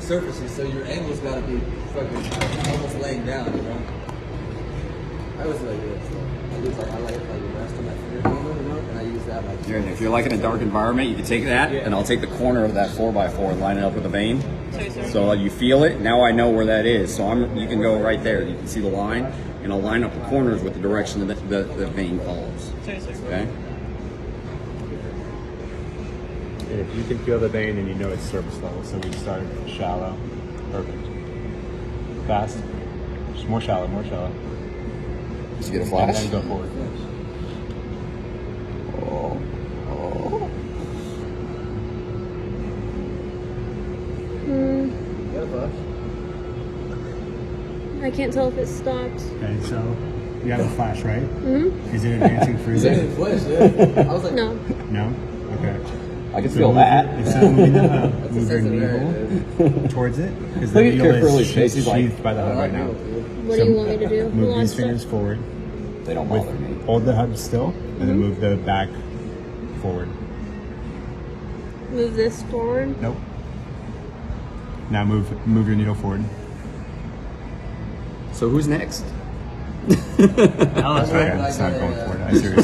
surfacey, so your angle's got to be fucking almost laying down, you know? I always like this. I like the rest of my finger handle, you know? And I use that like... If you're like in a dark environment, you can take that, and I'll take the corner of that 4x4 and line it up with the vein. So you feel it. Now I know where that is. So you can go right there. You can see the line, and I'll line up the corners with the direction that the vein follows. Okay? And if you can feel the vein, then you know it's surface level. So we start shallow. Perfect. Fast. Just more shallow, more shallow. Just get a flash. And then go forward. I can't tell if it stopped. Okay, so you have a flash, right? Mm-hmm. Is it advancing through there? It's flash, yeah. I was like... No. No? Okay. I can feel that. So move your needle towards it. Because the needle is sheathed by the hub right now. What do you want me to do? Move these fingers forward. They don't bother me. Hold the hub still, and then move the back forward. Move this forward? Nope. Now move your needle forward. So who's next? That's right. It's not going forward. I see what you're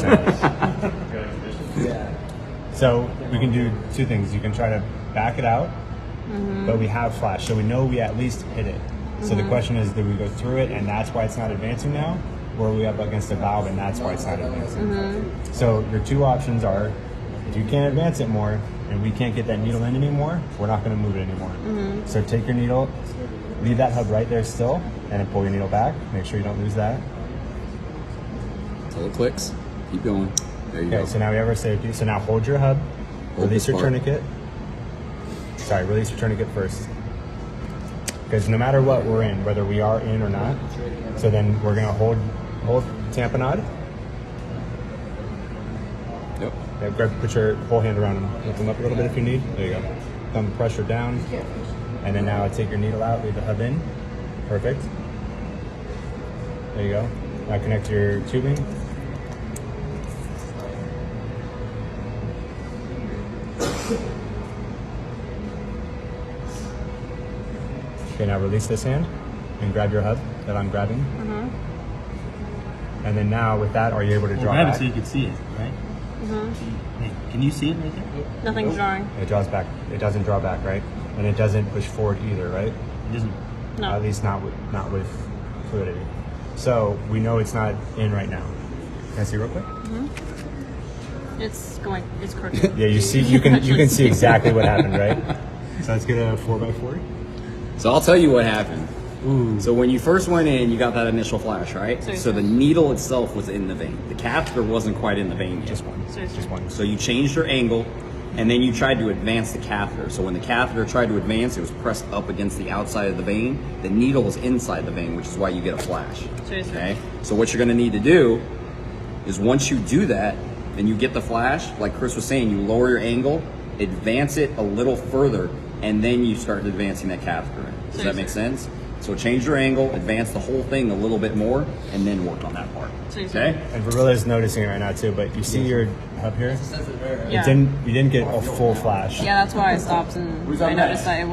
saying. So we can do two things. You can try to back it out, but we have flash, so we know we at least hit it. So the question is, do we go through it, and that's why it's not advancing now, or are we up against a valve, and that's why it's not advancing? So your two options are, if you can't advance it more, and we can't get that needle in anymore, we're not going to move it anymore. So take your needle, leave that hub right there still, and then pull your needle back. Make sure you don't lose that. Until it clicks. Keep going. There you go. Okay, so now we have our safety. So now hold your hub, release your tourniquet. Sorry, release your tourniquet first. Because no matter what we're in, whether we are in or not, so then we're going to hold tamponade. Yep. Yeah, put your whole hand around them. Lift them up a little bit if you need. There you go. Thumb pressure down. And then now take your needle out, leave the hub in. Perfect. There you go. Now connect your tubing. Okay, now release this hand and grab your hub that I'm grabbing. And then now with that, are you able to draw grab back? it so you can see it, right? Hey, can you see it right there? Nothing's drawing. It draws back. It doesn't draw back, right? And it doesn't push forward either, right? It doesn't. No. At least not with fluidity. So we know it's not in right now. Can I see real quick? It's going. It's crooked. Yeah, you see, you can see exactly what happened, right? So let's get a 4x4. So I'll tell you what happened. So when you first went in, you got that initial flash, right? So the needle itself was in the vein. The catheter wasn't quite in the vein yet. Just one. So you changed your angle, and then you tried to advance the catheter. So when the catheter tried to advance, it was pressed up against the outside of the vein. The needle was inside the vein, which is why you get a flash. Okay? So what you're going to need to do is once you do that, and you get the flash, like Chris was saying, you lower your angle, advance it a little further, and then you start advancing that catheter in. Does that make sense? So change your angle, advance the whole thing a little bit more, and then work on that part. Okay? And Verilla's noticing it right now too, but you see your hub here? Yeah. You didn't get a full flash. Yeah, that's why I stopped and I noticed that it was.